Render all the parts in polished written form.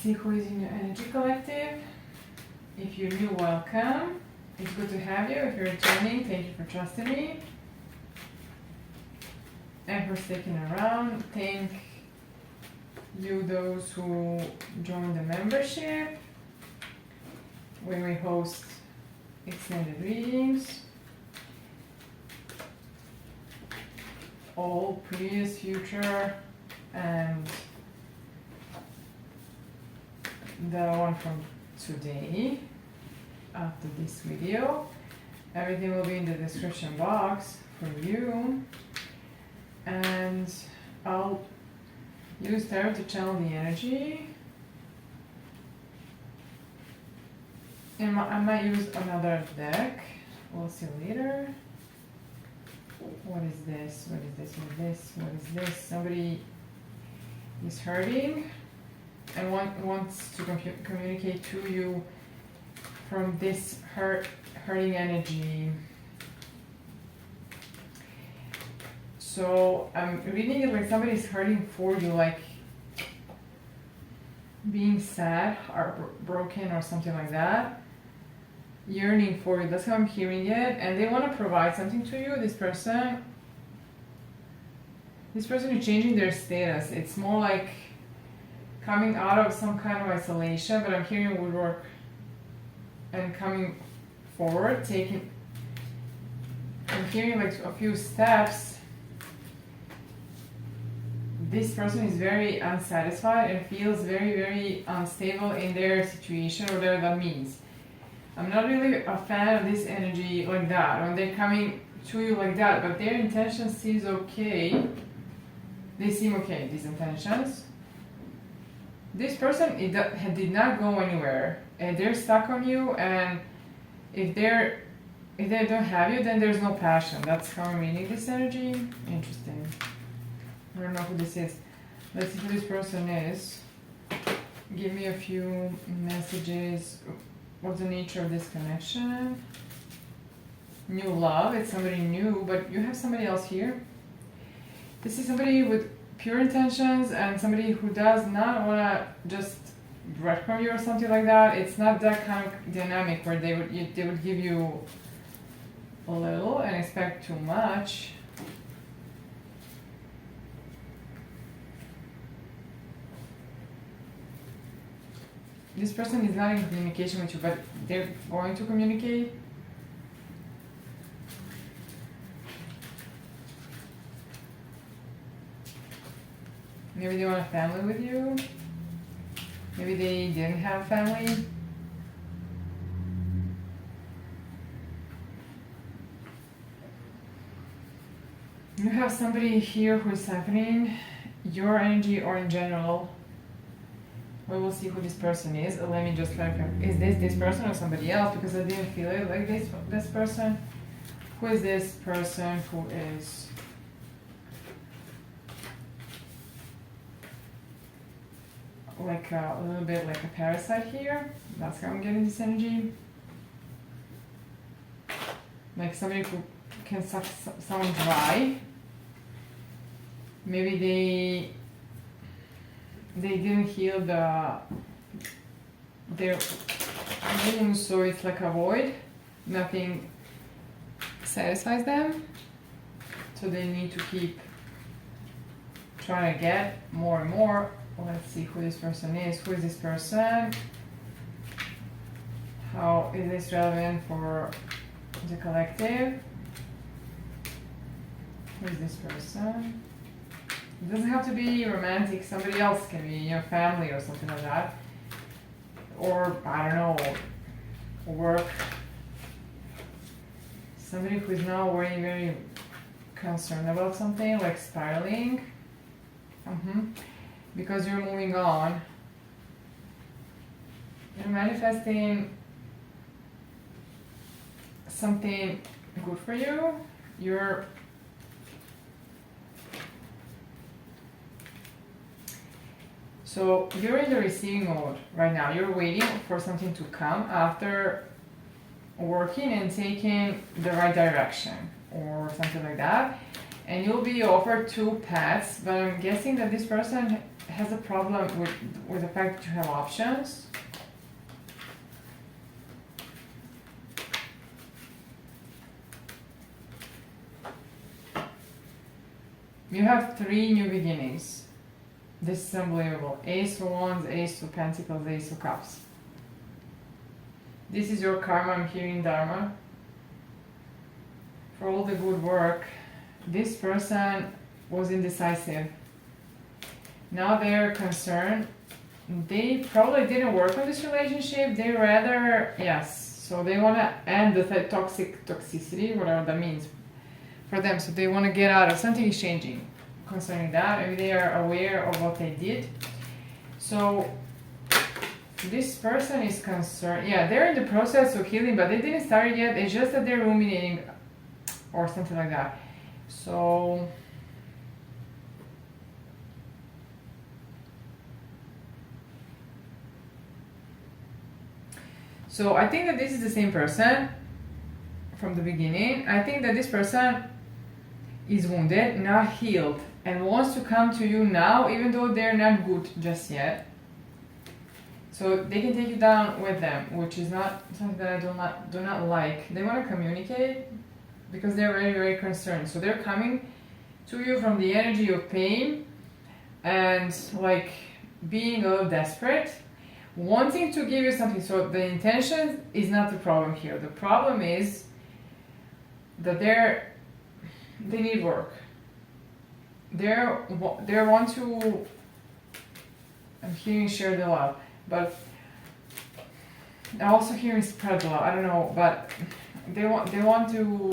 see who is in your energy collective. If you're new, welcome. It's good to have you. If you're returning, thank you for trusting me and for sticking around. Thank you, those who joined the membership, where we host extended readings. All previous, future, and the one from today after this video. Everything will be in the description box for you, and I'll use tarot to channel the energy, and I might use another deck. We'll see later. What is this? What is this? What is this? What is this? Somebody is hurting and wants to communicate to you from this hurting energy. So I'm reading it like somebody's hurting for you, like being sad or broken or something like that. Yearning for you, that's how I'm hearing it, and they want to provide something to you. This person is changing their status. It's more like coming out of some kind of isolation, but I'm hearing woodwork and coming forward, I'm hearing like a few steps. This person is very unsatisfied and feels very, very unstable in their situation, whatever that means. I'm not really a fan of this energy like that, when they're coming to you like that, but their intention seems okay. They seem okay, these intentions. This person did not go anywhere, and they're stuck on you, and if they don't have you, then there's no passion. That's how I'm reading this energy. Interesting. I don't know who this is. Let's see who this person is. Give me a few messages. What's the nature of this connection? New love, it's somebody new, but you have somebody else here. This is somebody with pure intentions and somebody who does not want to just breadcrumb you or something like that. It's not that kind of dynamic where they would give you a little and expect too much. This person is not in communication with you, but they're going to communicate. Maybe they want a family with you. Maybe they didn't have family. You have somebody here who is happening, your energy or in general. We will see who this person is. Let me just clarify. Is this person or somebody else? Because I didn't feel it like this person. Who is this person who is like a little bit like a parasite here? That's how I'm getting this energy. Like somebody who can suck someone dry. Maybe they didn't heal their wounds, so it's like a void. Nothing satisfies them, so they need to keep trying to get more and more. Let's see who this person is. Who is this person? How is this relevant for the collective? Who is this person? It doesn't have to be romantic. Somebody else can be your family or something like that. Or, I don't know, work. Somebody who is now very, very concerned about something, like spiraling. Because you're moving on. You're manifesting something good for you. So you're in the receiving mode right now. You're waiting for something to come after working and taking the right direction or something like that. and you'll be offered 2 paths, but I'm guessing that this person has a problem with the fact that you have options. You have 3 new beginnings. This is unbelievable. Ace of Wands, Ace of Pentacles, Ace of Cups. This is your karma. I'm hearing Dharma. For all the good work, this person was indecisive. Now they're concerned. They probably didn't work on this relationship. They rather, yes, so they want to end the toxicity, whatever that means for them. So they want to get out of something is changing concerning that. Maybe they are aware of what they did. So this person is concerned. Yeah, they're in the process of healing, but they didn't start it yet. It's just that they're ruminating or something like that. So I think that this is the same person from the beginning. I think that this person is wounded, not healed, and wants to come to you now, even though they're not good just yet. So they can take you down with them, which is not something that I do not like. They want to communicate because they're very, very concerned. So they're coming to you from the energy of pain and like being a little desperate, wanting to give you something. So the intention is not the problem here. The problem is that they need work. They want to, I'm hearing share the love, but I'm also hearing spread the love. I don't know, but they want to,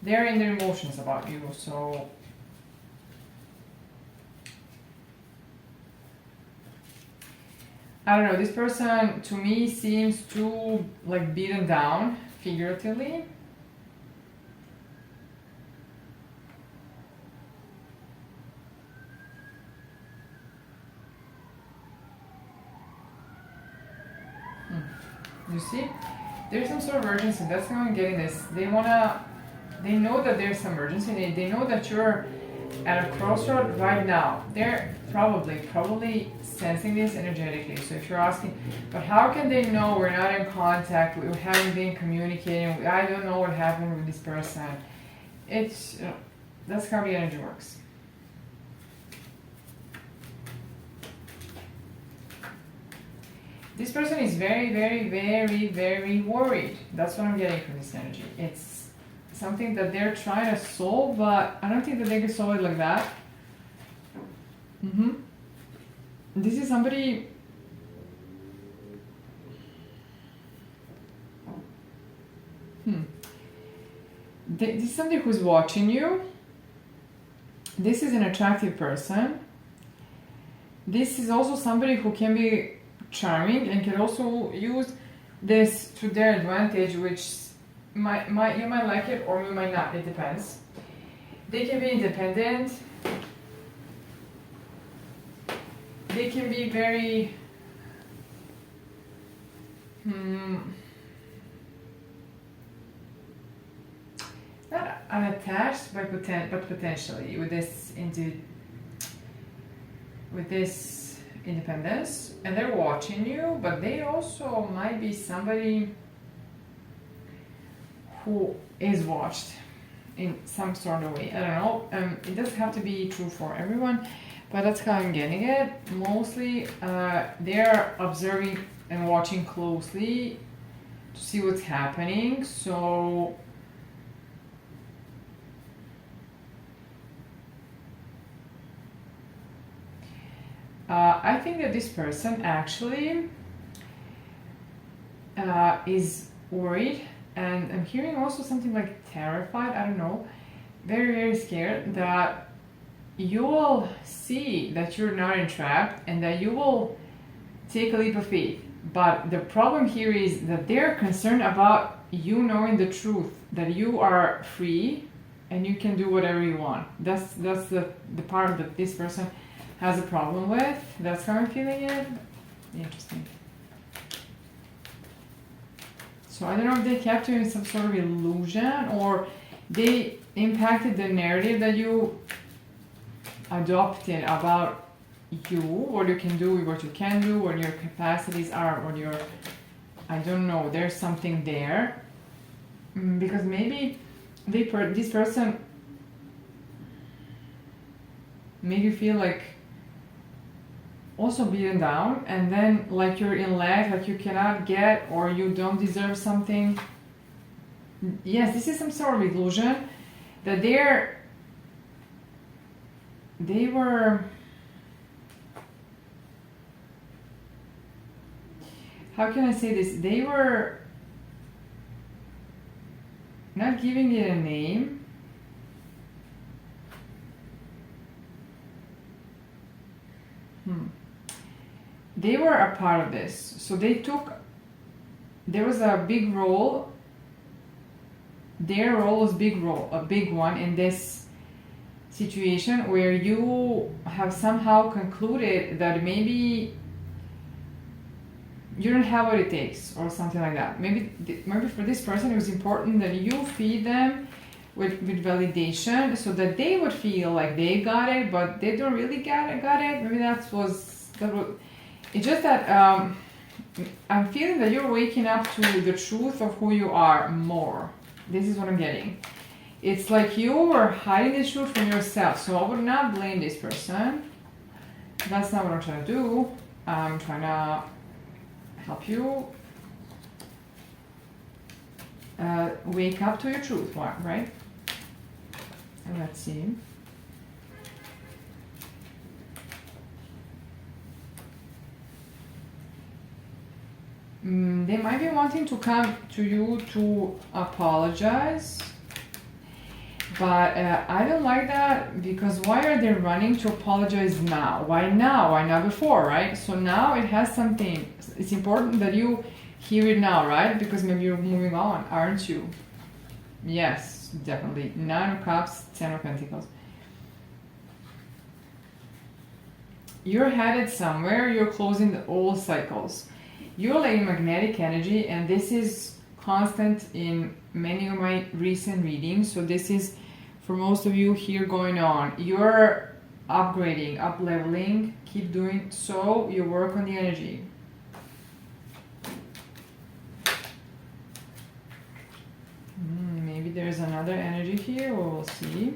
they're in their emotions about you. So I don't know, this person to me seems too like beaten down figuratively. You see, there's some sort of urgency. That's how I'm getting this. They know that there's some urgency. They know that you're at a crossroad right now. They're probably sensing this energetically. So if you're asking, but how can they know we're not in contact, we haven't been communicating, I don't know what happened with this person. It's, that's how the energy works. This person is very, very, very, very worried. That's what I'm getting from this energy. It's something that they're trying to solve, but I don't think that they can solve it like that. This is somebody. This is somebody who's watching you. This is an attractive person. This is also somebody who can be charming and can also use this to their advantage, which you might like it or you might not. It depends. They can be independent. They can be very not unattached, but potentially with this independence, and they're watching you, but they also might be somebody who is watched in some sort of way. I don't know. It doesn't have to be true for everyone, but that's how I'm getting it. Mostly, they're observing and watching closely to see what's happening. So I think that this person actually is worried, and I'm hearing also something like terrified, I don't know, very, very scared that you will see that you're not entrapped and that you will take a leap of faith. But the problem here is that they're concerned about you knowing the truth, that you are free and you can do whatever you want. That's the part that this person has a problem with. That's how I'm feeling it. Interesting. So I don't know if they kept you in some sort of illusion, or they impacted the narrative that you adopted about you, what you can do, what you can do, what your capacities are, what your, I don't know, there's something there. Because maybe this person made you feel like also beaten down, and then like you're in lack, like you cannot get or you don't deserve something. Yes, this is some sort of illusion that they were, how can I say this? They were not giving it a name. They were a part of this. So there was a big role. Their role was a big one in this situation where you have somehow concluded that maybe you don't have what it takes or something like that. Maybe for this person it was important that you feed them with validation so that they would feel like they got it, but they don't really got it. Maybe that was it's just that I'm feeling that you're waking up to the truth of who you are more. This is what I'm getting. It's like you were hiding the truth from yourself. So I would not blame this person. That's not what I'm trying to do. I'm trying to help you wake up to your truth, right? And let's see. They might be wanting to come to you to apologize, but I don't like that, because why are they running to apologize now? Why now? Why not before, right? So now it has something. It's important that you hear it now, right? Because maybe you're moving on, aren't you? Yes, definitely. 9 of Cups, 10 of Pentacles. You're headed somewhere. You're closing the old cycles. You're like magnetic energy, and this is constant in many of my recent readings. So this is for most of you here going on. You're upgrading, up leveling. Keep doing so. You work on the energy. Maybe there's another energy here. We'll see.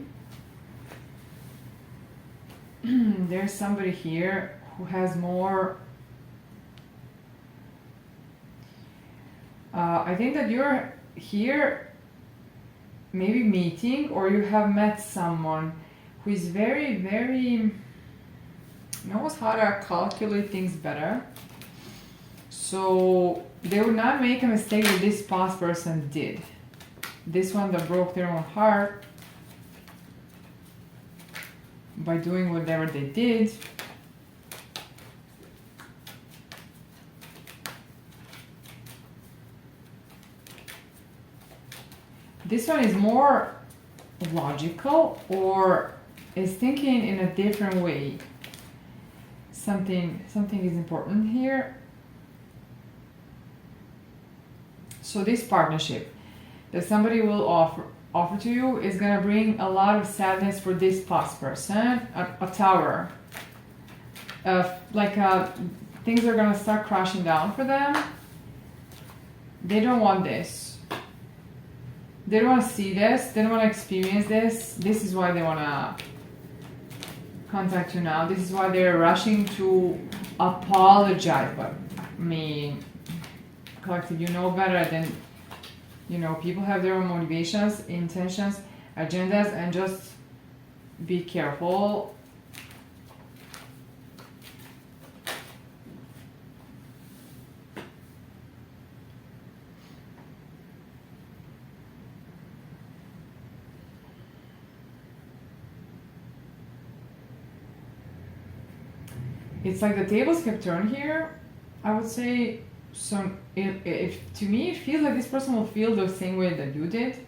There's somebody here who has more. I think that you're here maybe meeting, or you have met someone who is very, very, knows how to calculate things better. So they would not make a mistake that this past person did. This one that broke their own heart by doing whatever they did. This one is more logical, or is thinking in a different way. Something is important here. So this partnership that somebody will offer to you is gonna bring a lot of sadness for this past person. A tower. Things are gonna start crashing down for them. They don't want this. They don't want to see this. They don't want to experience this. This is why they want to contact you now. This is why they're rushing to apologize. But I mean, collective, you know better than, people have their own motivations, intentions, agendas, and just be careful. It's like the tables kept turned here, I would say. So to me, it feels like this person will feel the same way that you did,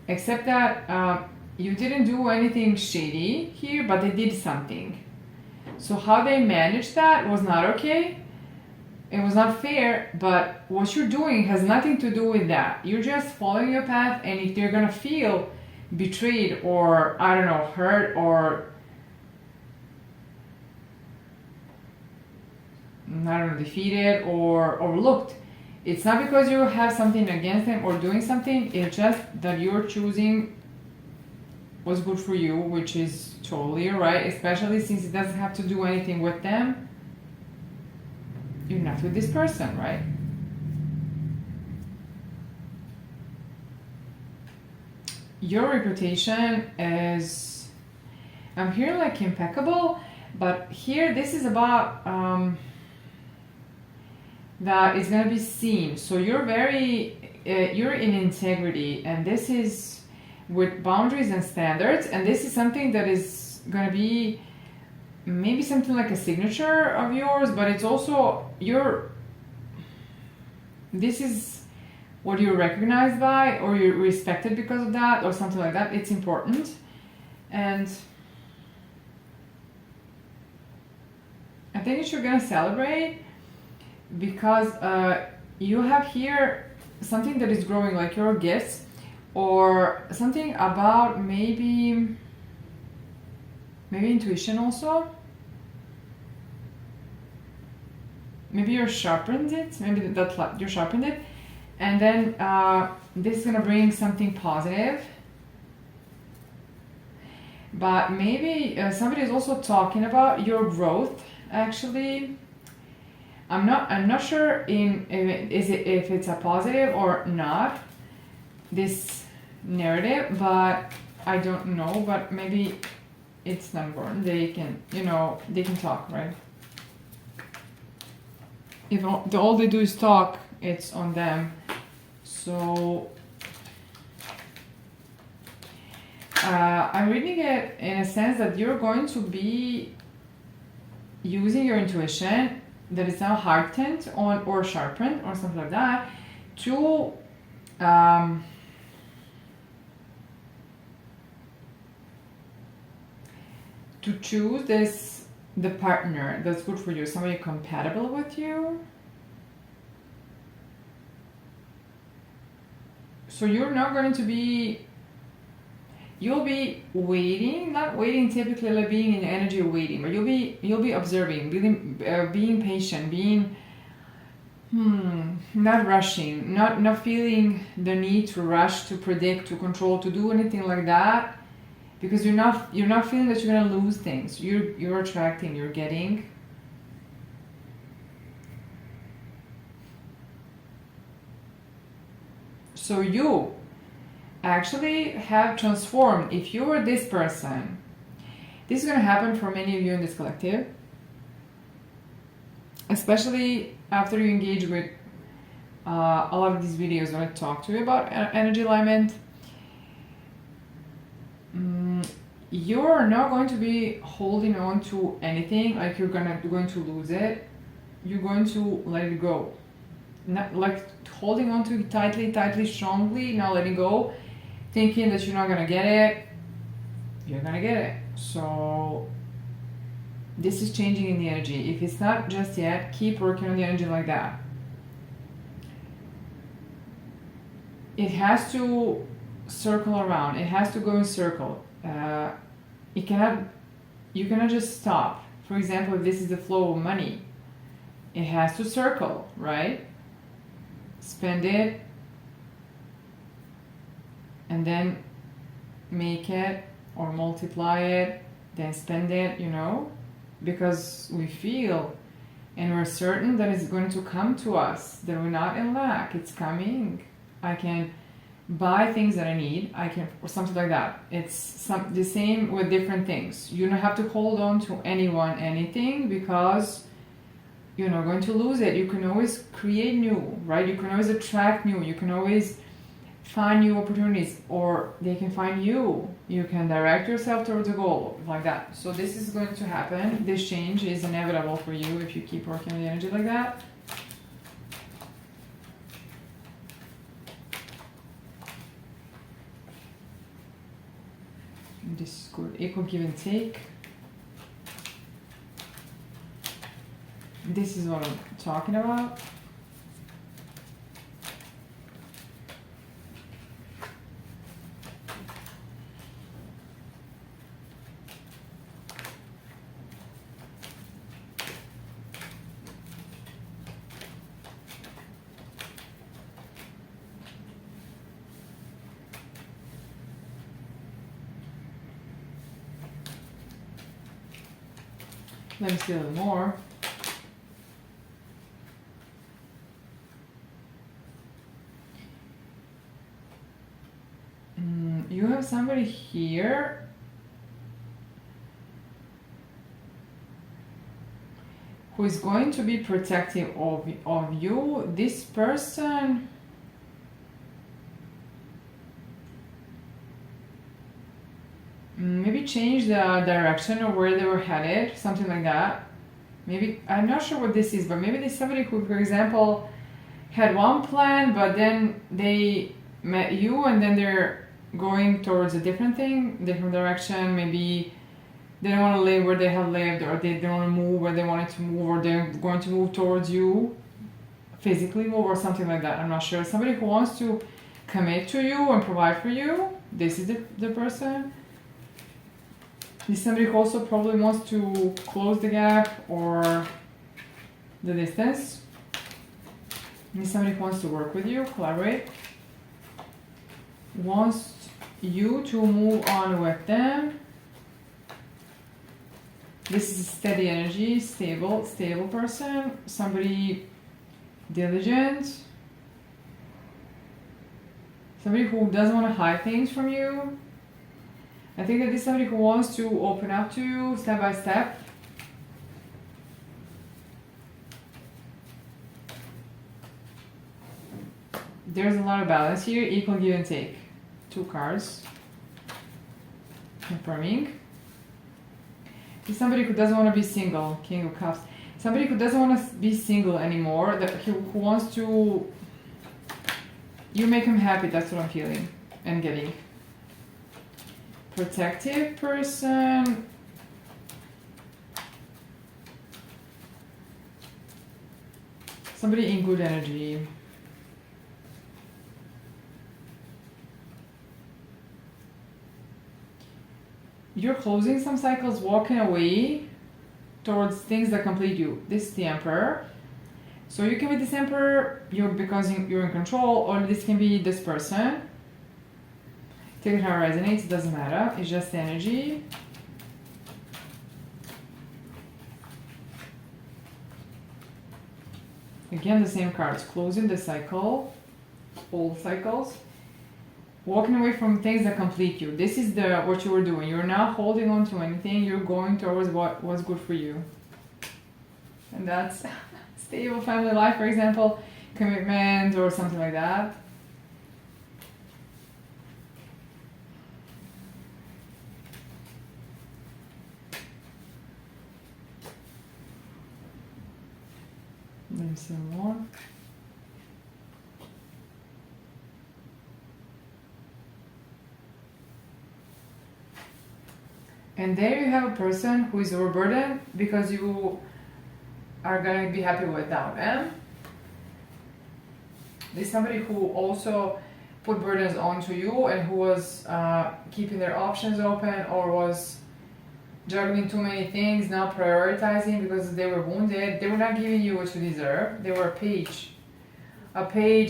except that you didn't do anything shady here, but they did something. So how they managed that was not okay. It was not fair, but what you're doing has nothing to do with that. You're just following your path, and if they're gonna feel betrayed or, I don't know, hurt or, I don't know, defeated or overlooked. It's not because you have something against them or doing something, it's just that you're choosing what's good for you, which is totally right, especially since it doesn't have to do anything with them. You're not with this person, right? Your reputation is, I'm hearing like impeccable, but here this is about that is going to be seen. So you're very, you're in integrity, and this is with boundaries and standards, and this is something that is going to be maybe something like a signature of yours, but it's also this is what you're recognized by, or you're respected because of that, or something like that. It's important. And I think that you're gonna celebrate because you have here something that is growing, like your gifts, or something about maybe intuition also. Maybe you sharpened it, maybe that you sharpened it, and then this is gonna bring something positive. But maybe somebody is also talking about your growth. Actually, I'm not sure if it's a positive or not, this narrative, but I don't know. But maybe it's not important. They can, they can talk, right? If all they do is talk, it's on them. So I'm reading it in a sense that you're going to be using your intuition that is now heightened on or sharpened or something like that to choose the partner that's good for you, somebody compatible with you. So you're not going to be, you'll be waiting, not waiting typically like being in the energy of waiting, but you'll be observing, being patient, being not rushing, not feeling the need to rush, to predict, to control, to do anything like that, because you're not feeling that you're gonna lose things. You're attracting, you're getting. So you actually have transformed. If you were this person, this is going to happen for many of you in this collective, especially after you engage with a lot of these videos when I talk to you about energy alignment. You're not going to be holding on to anything like you're going to lose it. You're going to let it go. Not like holding on to it tightly, strongly, not letting go, thinking that you're not gonna get it. You're gonna get it. So this is changing in the energy. If it's not just yet, keep working on the energy like that. It has to circle around. It has to go in circle. You cannot just stop. For example, if this is the flow of money, it has to circle, right? Spend it and then make it or multiply it, then spend it, because we feel and we're certain that it's going to come to us, that we're not in lack. It's coming. I can buy things that I need. I can, or something like that. It's the same with different things. You don't have to hold on to anyone, anything, because you're not going to lose it. You can always create new, right? You can always attract new. You can always find new opportunities, or they can find you. You can direct yourself towards a goal, like that. So this is going to happen. This change is inevitable for you if you keep working with the energy like that. This is good. Equal give and take. This is what I'm talking about. Let me see a little more. You have somebody here who is going to be protective of you. This person maybe change the direction of where they were headed, something like that. Maybe, I'm not sure what this is, but maybe there's somebody who, for example, had one plan, but then they met you and then they're going towards a different thing, different direction. Maybe they don't want to live where they have lived, or they don't want to move where they wanted to move, or they're going to move towards you, physically move, or something like that. I'm not sure. Somebody who wants to commit to you and provide for you. This is the person. This is somebody who also probably wants to close the gap or the distance. This is somebody who wants to work with you, collaborate. Wants you to move on with them. This is a steady energy, stable person. Somebody diligent. Somebody who doesn't want to hide things from you. I think that this is somebody who wants to open up to you step by step. There's a lot of balance here, equal give and take. 2 cards. Confirming. This is somebody who doesn't want to be single, King of Cups. Somebody who doesn't want to be single anymore, who wants to... You make him happy, that's what I'm feeling and getting. Protective person. Somebody in good energy. You're closing some cycles, walking away towards things that complete you. This is the Emperor. So you can be this Emperor because you're in control, or this can be this person. Take it how it resonates, it doesn't matter. It's just energy. Again, the same cards. Closing the cycle, old cycles. Walking away from things that complete you. This is what you were doing. You're not holding on to anything. You're going towards what's good for you. And that's stable family life, for example, commitment or something like that. Let me see more. And there you have a person who is overburdened because you are going to be happy without them. There's somebody who also put burdens onto you and who was keeping their options open, or was juggling too many things, not prioritizing because they were wounded. They were not giving you what you deserve. They were a page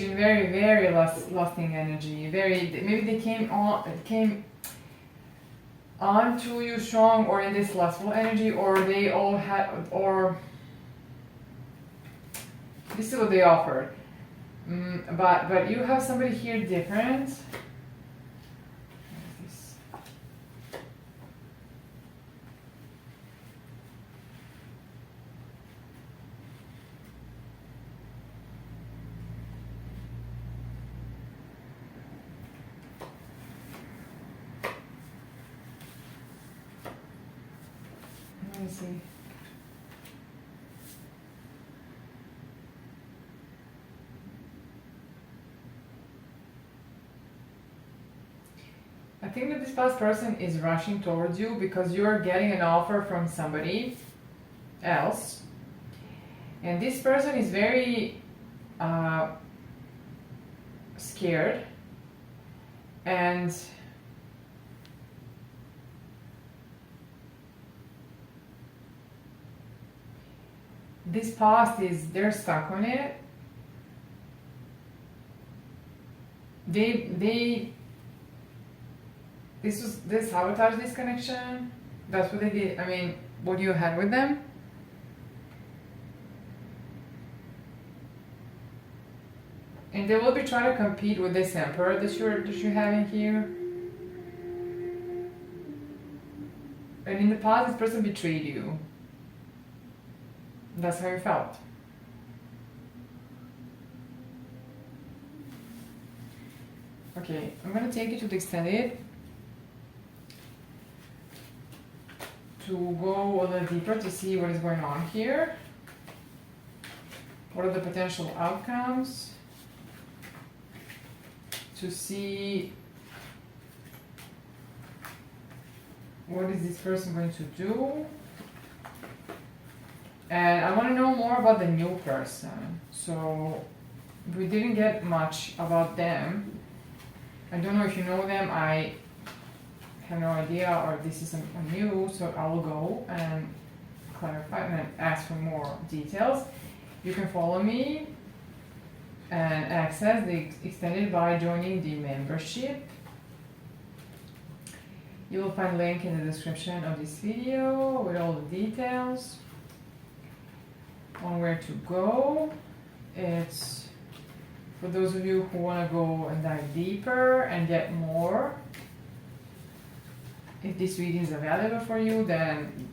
in very, very lusting energy. Maybe they came on to you strong, or in this lustful energy, or they all had, or this is what they offered. But you have somebody here different. What is this? Let me see. I think that this past person is rushing towards you because you're getting an offer from somebody else. And this person is very scared, and this past they're stuck on it. They sabotage this connection. That's what they did. I mean, what you had with them. And they will be trying to compete with this emperor that you're having here. And in the past, this person betrayed you. That's how you felt. Okay, I'm gonna take you to the extended to go a little deeper to see what is going on here. What are the potential outcomes? To see what is this person going to do. And I want to know more about the new person. So we didn't get much about them. I don't know if you know them. I have no idea, or this is a new, so I will go and clarify and ask for more details. You can follow me and access the extended by joining the membership. You will find a link in the description of this video with all the details on where to go. It's for those of you who want to go and dive deeper and get more. If this reading is available for you, then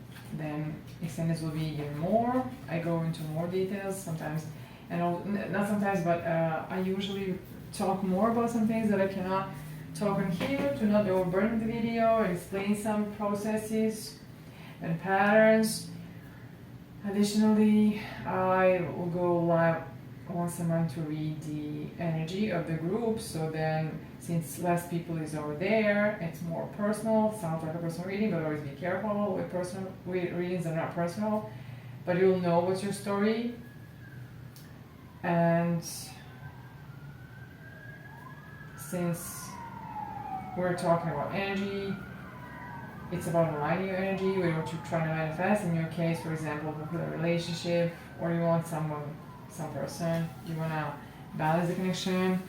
extended will be even more. I go into more details sometimes, and not sometimes, but I usually talk more about some things that I cannot talk on here to not overburden the video and explain some processes and patterns. Additionally, I will go live once a month to read the energy of the group, so then since less people is over there, it's more personal. Sounds like a personal reading, but always be careful with personal readings that are not personal, but you'll know what's your story. And since we're talking about energy, it's about aligning your energy with what you're trying to manifest. In your case, for example, with a relationship, or you want some person, you want to balance the connection.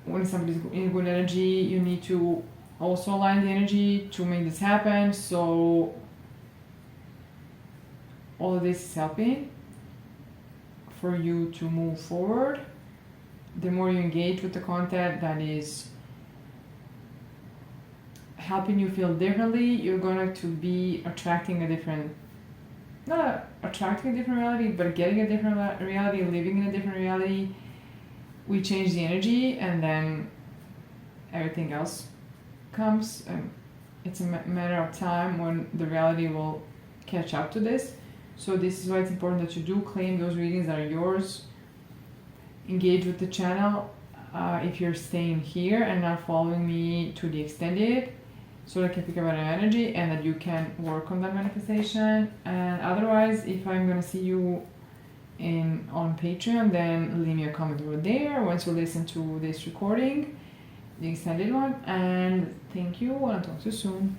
When somebody's in good energy, you need to also align the energy to make this happen. So all of this is helping for you to move forward. The more you engage with the content that is helping you feel differently, you're going to be attracting a different, not attracting a different reality, but getting a different reality, living in a different reality. We change the energy, and then everything else comes, and it's a matter of time when the reality will catch up to this. So this is why it's important that you do claim those readings that are yours. Engage with the channel if you're staying here and not following me to the extended, so that I can pick up an energy and that you can work on that manifestation. And otherwise, if I'm gonna see you on Patreon, then leave me a comment over there once you listen to this recording, the extended one. And thank you, and I'll talk to you soon.